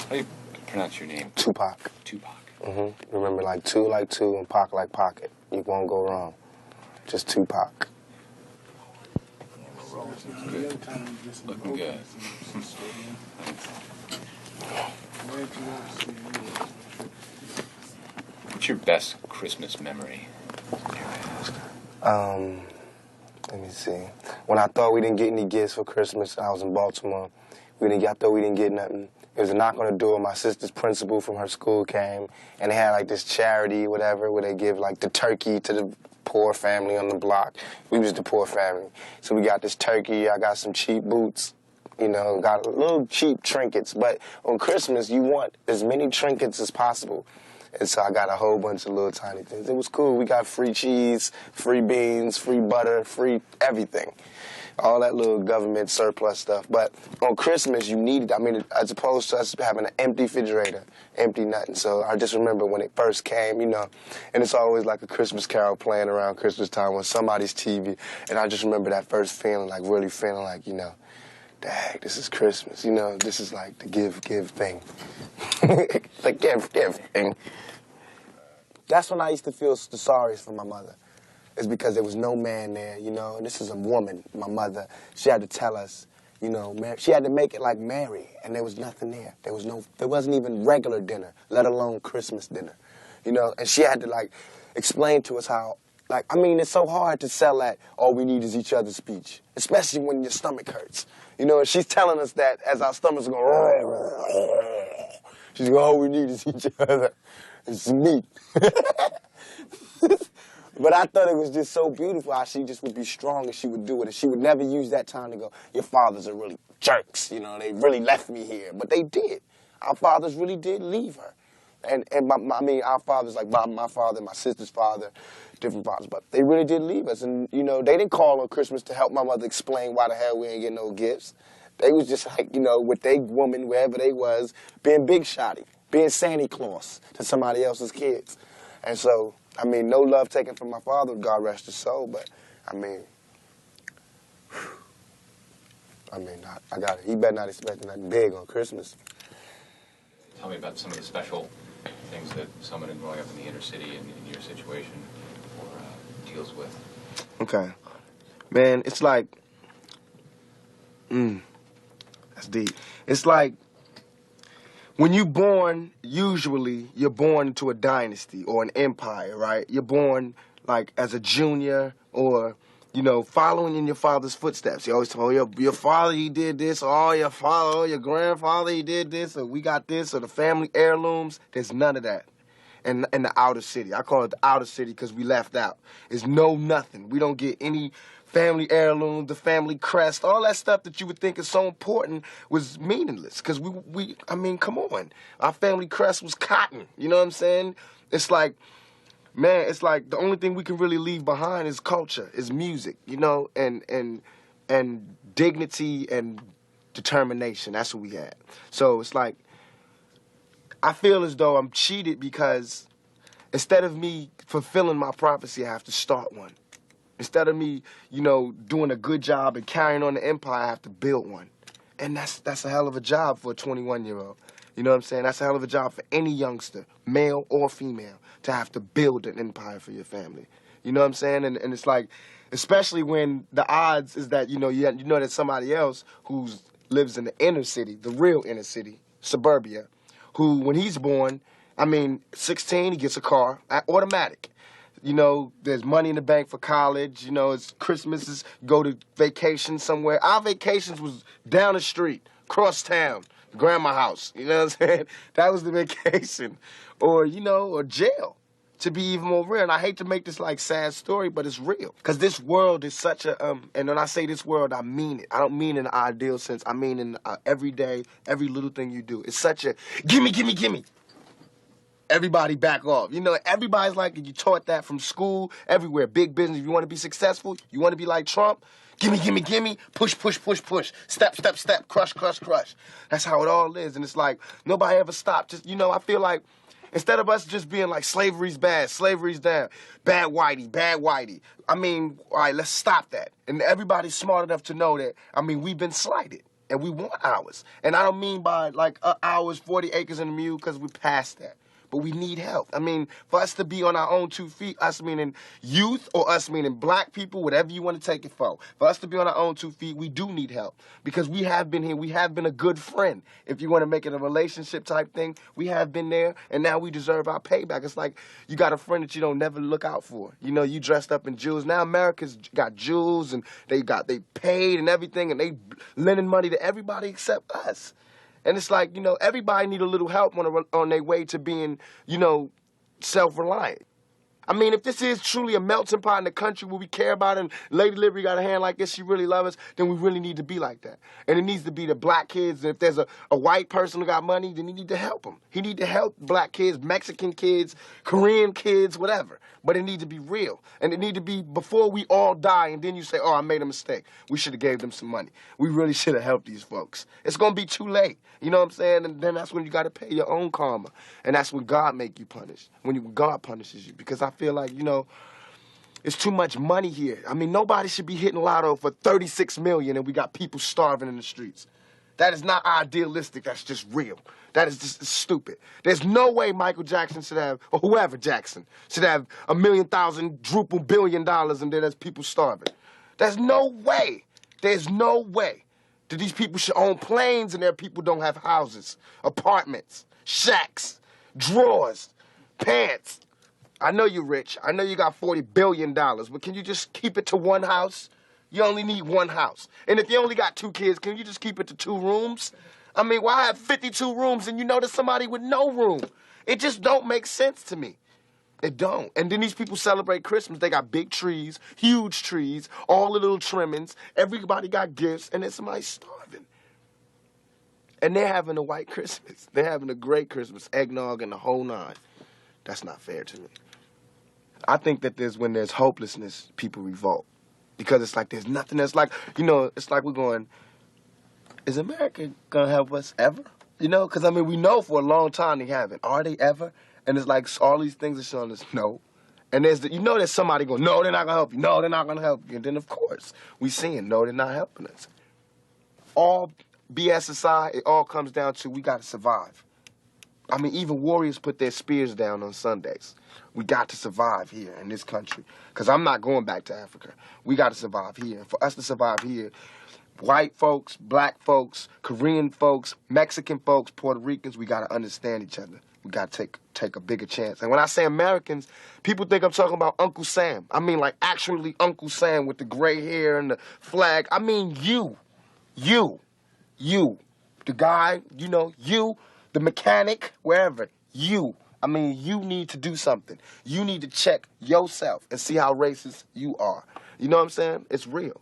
How do you pronounce your name? Tupac. Tupac. Remember, like two and Pac like pocket. You won't go wrong. Just Tupac. Good. Looking good. What's your best Christmas memory? Let me see. When I thought we didn't get any gifts for Christmas, I was in Baltimore. I thought we didn't get nothing. It was a knock on the door. My sister's principal from her school came, and they had like this charity, whatever, where they give like the turkey to the poor family on the block. We was the poor family. So we got this turkey. I got some cheap boots. You know, got a little cheap trinkets. But on Christmas, you want as many trinkets as possible. And so I got a whole bunch of little tiny things. It was cool. We got free cheese, free beans, free butter, free everything. All that little government surplus stuff. But on Christmas, you need it. I mean, as opposed to us having an empty refrigerator, empty nothing. So I just remember when it first came, you know, and it's always like a Christmas carol playing around Christmas time on somebody's TV. And I just remember that first feeling, like really feeling like, you know, dang, this is Christmas. You know, this is like the give thing. The give thing. That's when I used to feel the sorriest for my mother. It's because there was no man there, you know, and this is a woman, my mother. She had to tell us, you know, she had to make it like Mary, and there was nothing there. There wasn't even regular dinner, let alone Christmas dinner, you know, and she had to, like, explain to us how, like, I mean, it's so hard to sell that all we need is each other's speech, especially when your stomach hurts, you know, and she's telling us that as our stomachs go, she's like, all we need is each other, and some meat. But I thought it was just so beautiful how she just would be strong and she would do it. And she would never use that time to go, your fathers are really jerks, you know, they really left me here. But they did. Our fathers really did leave her. And I mean, our fathers, like my father, my sister's father, different fathers, but they really did leave us. And, you know, they didn't call on Christmas to help my mother explain why the hell we ain't get no gifts. They was just like, you know, with their woman, wherever they was, being big shotty, being Santa Claus to somebody else's kids. And so, I mean, no love taken from my father, God rest his soul, but, I mean, I got it. He better not expect nothing big on Christmas. Tell me about some of the special things that someone growing up in the inner city and in your situation deals with. Okay. Man, it's like, that's deep. It's like, when you're born, usually you're born into a dynasty or an empire, right? You're born like as a junior or, you know, following in your father's footsteps. You always tell, oh, your father, he did this, or oh, your father, oh, your grandfather, he did this, or we got this, or the family heirlooms. There's none of that in the outer city. I call it the outer city because we left out. There's nothing. We don't get any family heirloom, the family crest, all that stuff that you would think is so important was meaningless. Because I mean, come on. Our family crest was cotton. You know what I'm saying? It's like, man, it's like the only thing we can really leave behind is culture, is music, you know, and dignity and determination. That's what we had. So it's like, I feel as though I'm cheated because instead of me fulfilling my prophecy, I have to start one. Instead of me, you know, doing a good job and carrying on the empire, I have to build one. And that's a hell of a job for a 21-year-old. You know what I'm saying? That's a hell of a job for any youngster, male or female, to have to build an empire for your family. You know what I'm saying? And it's like, especially when the odds is that, you know that somebody else who lives in the inner city, the real inner city, suburbia, who, when he's born, I mean, 16, he gets a car, automatic. You know, there's money in the bank for college. You know, it's Christmas, go to vacation somewhere. Our vacations was down the street, cross town, grandma house. You know what I'm saying? That was the vacation. Or, you know, or jail, to be even more real. And I hate to make this, like, sad story, but it's real. Because this world is such a, and when I say this world, I mean it. I don't mean in an ideal sense. I mean in every day, every little thing you do. It's such a, gimme, gimme, gimme. Everybody back off. You know, everybody's like, you taught that from school, everywhere. Big business. If you want to be successful, you want to be like Trump, gimme, gimme, gimme, push, push, push, push, step, step, step, crush, crush, crush. That's how it all is. And it's like, nobody ever stopped. Just, you know, I feel like instead of us just being like, slavery's bad, slavery's down, bad whitey, bad whitey. I mean, all right, let's stop that. And everybody's smart enough to know that, I mean, we've been slighted. And we want ours. And I don't mean by like ours, 40 acres and a mule, because we're past that. But we need help. I mean, for us to be on our own 2 feet, us meaning youth or us meaning black people, whatever you want to take it for us to be on our own 2 feet, we do need help. Because we have been here. We have been a good friend. If you want to make it a relationship type thing, we have been there, and now we deserve our payback. It's like you got a friend that you don't never look out for. You know, you dressed up in jewels. Now America's got jewels, and they paid and everything, and they lending money to everybody except us. And it's like, you know, everybody need a little help on their way to being, you know, self-reliant. I mean, if this is truly a melting pot in the country where we care about it and Lady Liberty got a hand like this, she really loves us, then we really need to be like that. And it needs to be the black kids. And if there's a white person who got money, then he need to help them. He need to help black kids, Mexican kids, Korean kids, whatever. But it need to be real. And it need to be before we all die and then you say, oh, I made a mistake. We should have gave them some money. We really should have helped these folks. It's going to be too late. You know what I'm saying? And then that's when you got to pay your own karma. And that's when God make you punish, when God punishes you. Because I feel like, you know, it's too much money here. I mean, nobody should be hitting lotto for $36 million and we got people starving in the streets. That is not idealistic. That's just real. That is just stupid. There's no way Michael Jackson should have, or whoever Jackson, should have $1 million, $1 billion, and then there's people starving. There's no way. There's no way that these people should own planes and their people don't have houses, apartments, shacks, drawers, pants. I know you're rich. I know you got $40 billion, but can you just keep it to one house? You only need one house. And if you only got 2 kids, can you just keep it to 2 rooms? I mean, why have 52 rooms and you know there's somebody with no room? It just don't make sense to me. It don't. And then these people celebrate Christmas. They got big trees, huge trees, all the little trimmings. Everybody got gifts, and then somebody's starving. And they're having a white Christmas. They're having a great Christmas, eggnog and the whole nine. That's not fair to me. I think that when there's hopelessness, people revolt. Because it's like there's nothing else. Like, you know, it's like we're going, is America going to help us ever? You know, because, I mean, we know for a long time they haven't. Are they ever? And it's like all these things are showing us no. And you know there's somebody going, no, they're not going to help you. No, they're not going to help you. And then, of course, we seeing, no, they're not helping us. All BS aside, it all comes down to we got to survive. I mean, even warriors put their spears down on Sundays. We got to survive here in this country. Because I'm not going back to Africa. We got to survive here. And for us to survive here, white folks, black folks, Korean folks, Mexican folks, Puerto Ricans, we got to understand each other. We got to take a bigger chance. And when I say Americans, people think I'm talking about Uncle Sam. I mean, like, actually Uncle Sam with the gray hair and the flag. I mean, you. The guy, you know, you, the mechanic, wherever, you. I mean, you need to do something. You need to check yourself and see how racist you are. You know what I'm saying? It's real.